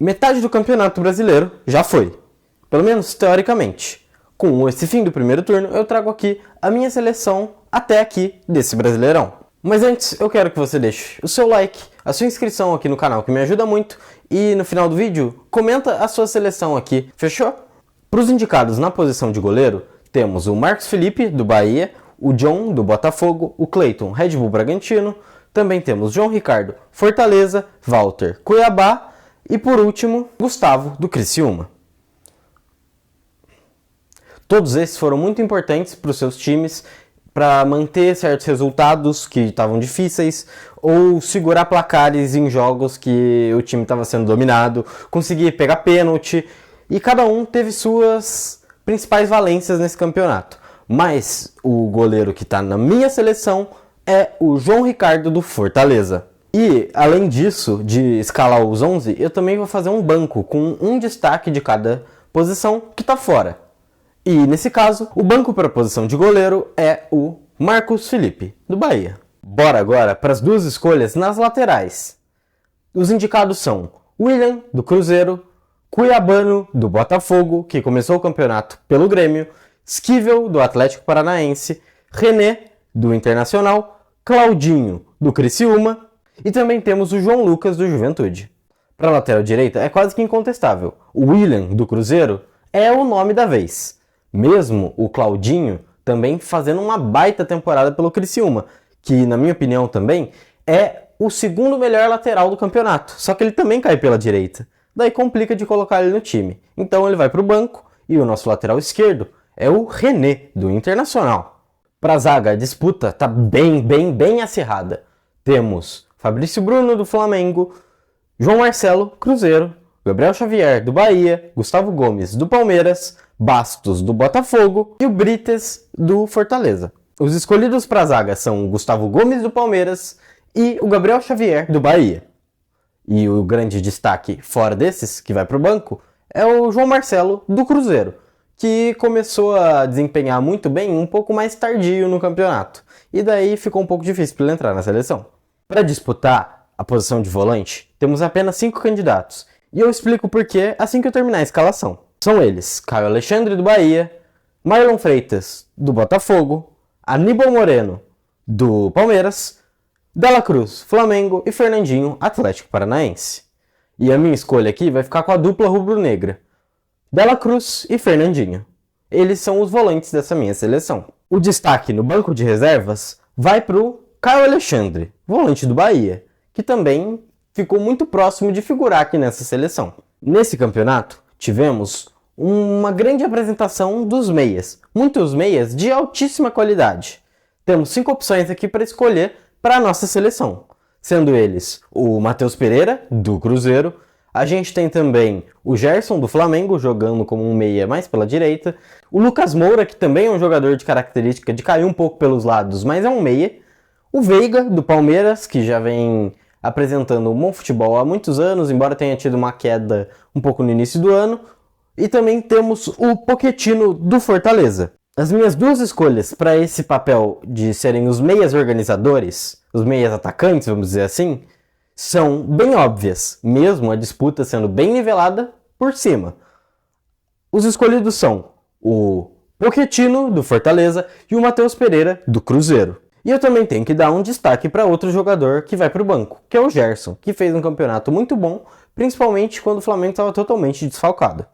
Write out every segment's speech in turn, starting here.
Metade do Campeonato Brasileiro já foi, pelo menos teoricamente. Com esse fim do primeiro turno, eu trago aqui a minha seleção até aqui desse Brasileirão. Mas antes, eu quero que você deixe o seu like, a sua inscrição aqui no canal, que me ajuda muito, e no final do vídeo, comenta a sua seleção aqui, fechou? Para os indicados na posição de goleiro, temos o Marcos Felipe, do Bahia, o John, do Botafogo, o Cleiton, Red Bull Bragantino, também temos João Ricardo, Fortaleza, Walter, Cuiabá, e por último, Gustavo, do Criciúma. Todos esses foram muito importantes para os seus times, para manter certos resultados que estavam difíceis, ou segurar placares em jogos que o time estava sendo dominado, conseguir pegar pênalti, e cada um teve suas principais valências nesse campeonato. Mas o goleiro que está na minha seleção é o João Ricardo, do Fortaleza. E, além disso, de escalar os 11, eu também vou fazer um banco com um destaque de cada posição que está fora. E, nesse caso, o banco para a posição de goleiro é o Marcos Felipe, do Bahia. Bora agora para as duas escolhas nas laterais. Os indicados são William, do Cruzeiro, Cuiabano, do Botafogo, que começou o campeonato pelo Grêmio, Esquivel, do Atlético Paranaense, René, do Internacional, Claudinho, do Criciúma, e também temos o João Lucas, do Juventude. Para a lateral direita é quase que incontestável. O William, do Cruzeiro, é o nome da vez. Mesmo o Claudinho também fazendo uma baita temporada pelo Criciúma, que na minha opinião também é o segundo melhor lateral do campeonato. Só que ele também cai pela direita. Daí complica de colocar ele no time. Então ele vai para o banco e o nosso lateral esquerdo é o René, do Internacional. Para a zaga, a disputa está bem acirrada. Temos Fabrício Bruno, do Flamengo, João Marcelo, Cruzeiro, Gabriel Xavier, do Bahia, Gustavo Gomes, do Palmeiras, Bastos, do Botafogo e o Brites, do Fortaleza. Os escolhidos para a zaga são o Gustavo Gomes, do Palmeiras, e o Gabriel Xavier, do Bahia. E o grande destaque fora desses, que vai para o banco, é o João Marcelo, do Cruzeiro, que começou a desempenhar muito bem um pouco mais tardio no campeonato. E daí ficou um pouco difícil para ele entrar na seleção. Para disputar a posição de volante, temos apenas 5 candidatos. E eu explico por quê assim que eu terminar a escalação. São eles: Caio Alexandre, do Bahia, Marlon Freitas, do Botafogo, Aníbal Moreno, do Palmeiras, Dela Cruz, Flamengo e Fernandinho, Atlético Paranaense. E a minha escolha aqui vai ficar com a dupla rubro-negra, Dela Cruz e Fernandinho. Eles são os volantes dessa minha seleção. O destaque no banco de reservas vai para o Caio Alexandre, volante do Bahia, que também ficou muito próximo de figurar aqui nessa seleção. Nesse campeonato, tivemos uma grande apresentação dos meias, muitos meias de altíssima qualidade. Temos 5 opções aqui para escolher para a nossa seleção, sendo eles o Matheus Pereira, do Cruzeiro, a gente tem também o Gerson, do Flamengo, jogando como um meia mais pela direita, o Lucas Moura, que também é um jogador de característica de cair um pouco pelos lados, mas é um meia, o Veiga, do Palmeiras, que já vem apresentando um bom futebol há muitos anos, embora tenha tido uma queda um pouco no início do ano. E também temos o Pochettino, do Fortaleza. As minhas duas escolhas para esse papel de serem os meias organizadores, os meias atacantes, vamos dizer assim, são bem óbvias, mesmo a disputa sendo bem nivelada por cima. Os escolhidos são o Pochettino, do Fortaleza, e o Matheus Pereira, do Cruzeiro. E eu também tenho que dar um destaque para outro jogador que vai para o banco, que é o Gerson, que fez um campeonato muito bom, principalmente quando o Flamengo estava totalmente desfalcado.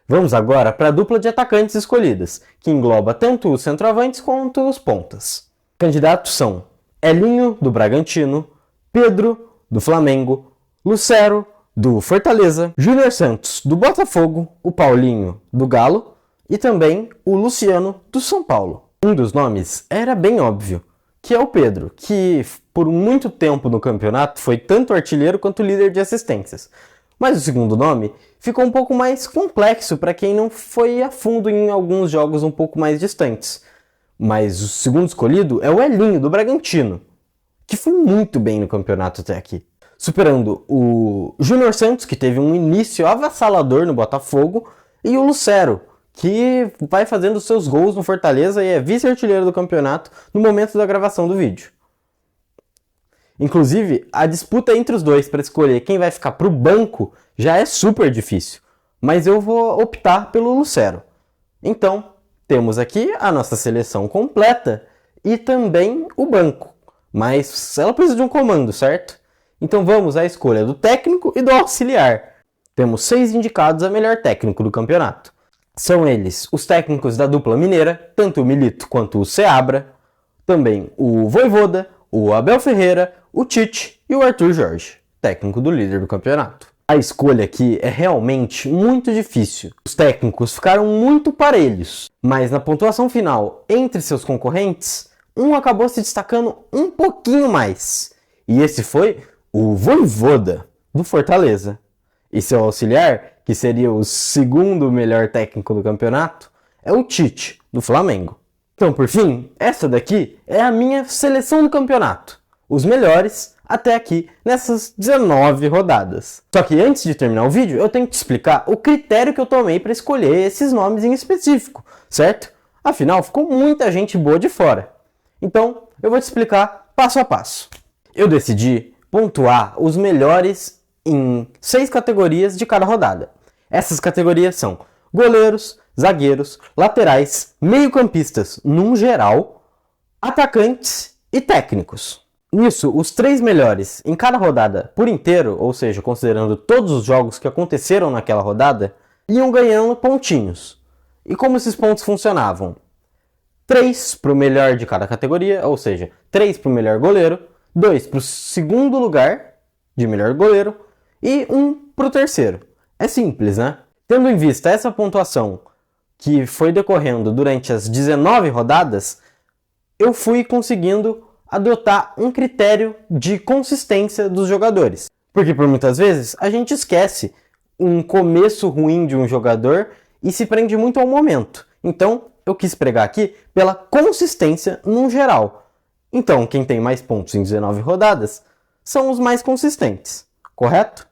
Vamos agora para a dupla de atacantes escolhidas, que engloba tanto os centroavantes quanto os pontas. Candidatos são Elinho, do Bragantino, Pedro, do Flamengo, Lucero, do Fortaleza, Júnior Santos, do Botafogo, o Paulinho, do Galo e também o Luciano, do São Paulo. Um dos nomes era bem óbvio, que é o Pedro, que por muito tempo no campeonato foi tanto artilheiro quanto líder de assistências. Mas o segundo nome ficou um pouco mais complexo para quem não foi a fundo em alguns jogos um pouco mais distantes. Mas o segundo escolhido é o Elinho, do Bragantino, que foi muito bem no campeonato até aqui, superando o Júnior Santos, que teve um início avassalador no Botafogo, e o Lucero, que vai fazendo seus gols no Fortaleza e é vice-artilheiro do campeonato no momento da gravação do vídeo. Inclusive, a disputa entre os dois para escolher quem vai ficar pro banco já é super difícil. Mas eu vou optar pelo Lucero. Então, temos aqui a nossa seleção completa e também o banco. Mas ela precisa de um comando, certo? Então vamos à escolha do técnico e do auxiliar. Temos 6 indicados a melhor técnico do campeonato. São eles os técnicos da dupla mineira, tanto o Milito quanto o Seabra, também o Vojvoda, o Abel Ferreira, o Tite e o Arthur Jorge, técnico do líder do campeonato. A escolha aqui é realmente muito difícil. Os técnicos ficaram muito parelhos, mas na pontuação final entre seus concorrentes, um acabou se destacando um pouquinho mais. E esse foi o Vojvoda, do Fortaleza. E seu auxiliar, que seria o segundo melhor técnico do campeonato, é o Tite, do Flamengo. Então, por fim, essa daqui é a minha seleção do campeonato. Os melhores até aqui nessas 19 rodadas. Só que antes de terminar o vídeo, eu tenho que te explicar o critério que eu tomei para escolher esses nomes em específico, certo? Afinal, ficou muita gente boa de fora. Então, eu vou te explicar passo a passo. Eu decidi pontuar os melhores em 6 categorias de cada rodada. Essas categorias são goleiros, zagueiros, laterais, meio-campistas num geral, atacantes e técnicos. Nisso, os 3 melhores em cada rodada por inteiro, ou seja, considerando todos os jogos que aconteceram naquela rodada, iam ganhando pontinhos. E como esses pontos funcionavam? 3 para o melhor de cada categoria, ou seja, 3 para o melhor goleiro, 2 para o segundo lugar de melhor goleiro e 1 para o terceiro. É simples, né? Tendo em vista essa pontuação que foi decorrendo durante as 19 rodadas, eu fui conseguindo adotar um critério de consistência dos jogadores. Porque por muitas vezes a gente esquece um começo ruim de um jogador e se prende muito ao momento. Então eu quis pregar aqui pela consistência num geral. Então quem tem mais pontos em 19 rodadas são os mais consistentes, correto?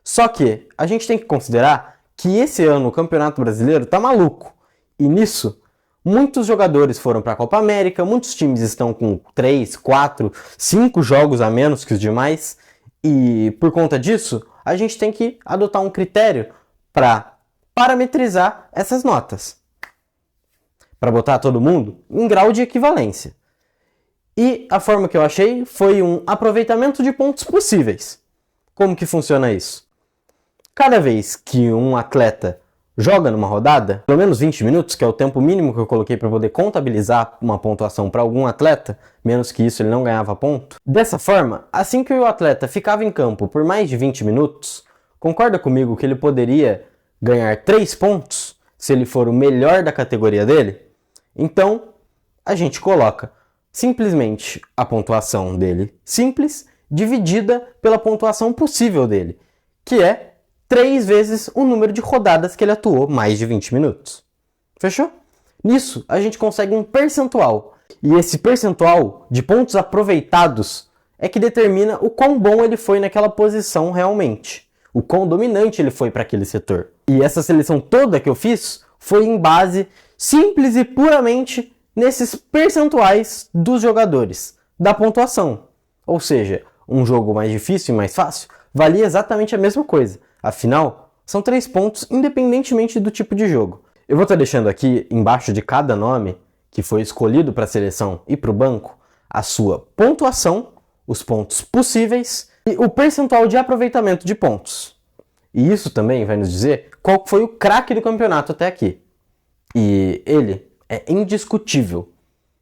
Só que a gente tem que considerar que esse ano o Campeonato Brasileiro tá maluco. E nisso, muitos jogadores foram para a Copa América, muitos times estão com 3, 4, 5 jogos a menos que os demais. E por conta disso, a gente tem que adotar um critério para parametrizar essas notas. Para botar todo mundo em grau de equivalência. E a forma que eu achei foi um aproveitamento de pontos possíveis. Como que funciona isso? Cada vez que um atleta joga numa rodada, pelo menos 20 minutos, que é o tempo mínimo que eu coloquei para poder contabilizar uma pontuação para algum atleta, menos que isso ele não ganhava ponto. Dessa forma, assim que o atleta ficava em campo por mais de 20 minutos, concorda comigo que ele poderia ganhar 3 pontos se ele for o melhor da categoria dele? Então, a gente coloca simplesmente a pontuação dele simples dividida pela pontuação possível dele, que é 3 vezes o número de rodadas que ele atuou mais de 20 minutos. Fechou? Nisso, a gente consegue um percentual. E esse percentual de pontos aproveitados é que determina o quão bom ele foi naquela posição realmente. O quão dominante ele foi para aquele setor. E essa seleção toda que eu fiz foi em base simples e puramente nesses percentuais dos jogadores, da pontuação. Ou seja, um jogo mais difícil e mais fácil valia exatamente a mesma coisa. Afinal, são 3 pontos independentemente do tipo de jogo. Eu vou estar deixando aqui embaixo de cada nome que foi escolhido para a seleção e para o banco a sua pontuação, os pontos possíveis e o percentual de aproveitamento de pontos. E isso também vai nos dizer qual foi o craque do campeonato até aqui. E ele é indiscutível.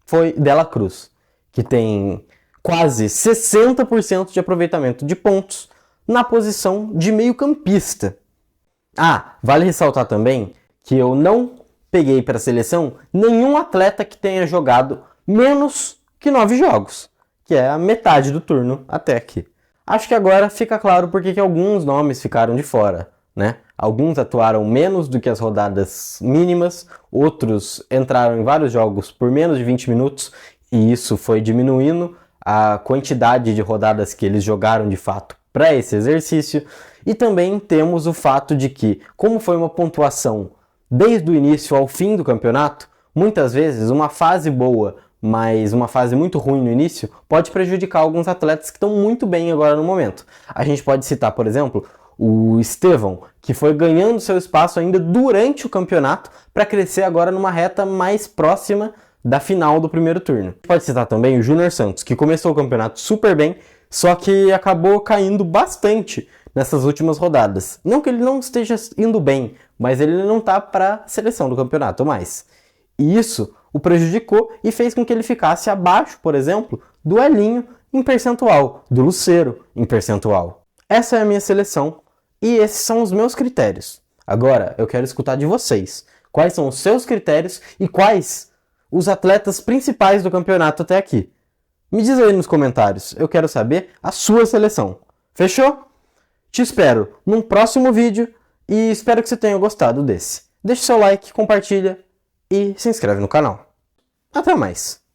Foi Dela Cruz, que tem quase 60% de aproveitamento de pontos na posição de meio-campista. Ah, vale ressaltar também que eu não peguei para a seleção nenhum atleta que tenha jogado menos que 9 jogos, que é a metade do turno até aqui. Acho que agora fica claro porque que alguns nomes ficaram de fora, né? Alguns atuaram menos do que as rodadas mínimas, outros entraram em vários jogos por menos de 20 minutos e isso foi diminuindo a quantidade de rodadas que eles jogaram de fato para esse exercício. E também temos o fato de que, como foi uma pontuação desde o início ao fim do campeonato, muitas vezes uma fase boa, mas uma fase muito ruim no início pode prejudicar alguns atletas que estão muito bem agora no momento. A gente pode citar, por exemplo, o Estevão, que foi ganhando seu espaço ainda durante o campeonato para crescer agora numa reta mais próxima da final do primeiro turno. Pode citar também o Júnior Santos, que começou o campeonato super bem, só que acabou caindo bastante nessas últimas rodadas. Não que ele não esteja indo bem, mas ele não está para a seleção do campeonato mais. E isso o prejudicou e fez com que ele ficasse abaixo, por exemplo, do Elinho em percentual, do Lucero em percentual. Essa é a minha seleção e esses são os meus critérios. Agora eu quero escutar de vocês. Quais são os seus critérios e quais os atletas principais do campeonato até aqui? Me diz aí nos comentários, eu quero saber a sua seleção. Fechou? Te espero num próximo vídeo e espero que você tenha gostado desse. Deixe seu like, compartilha e se inscreve no canal. Até mais!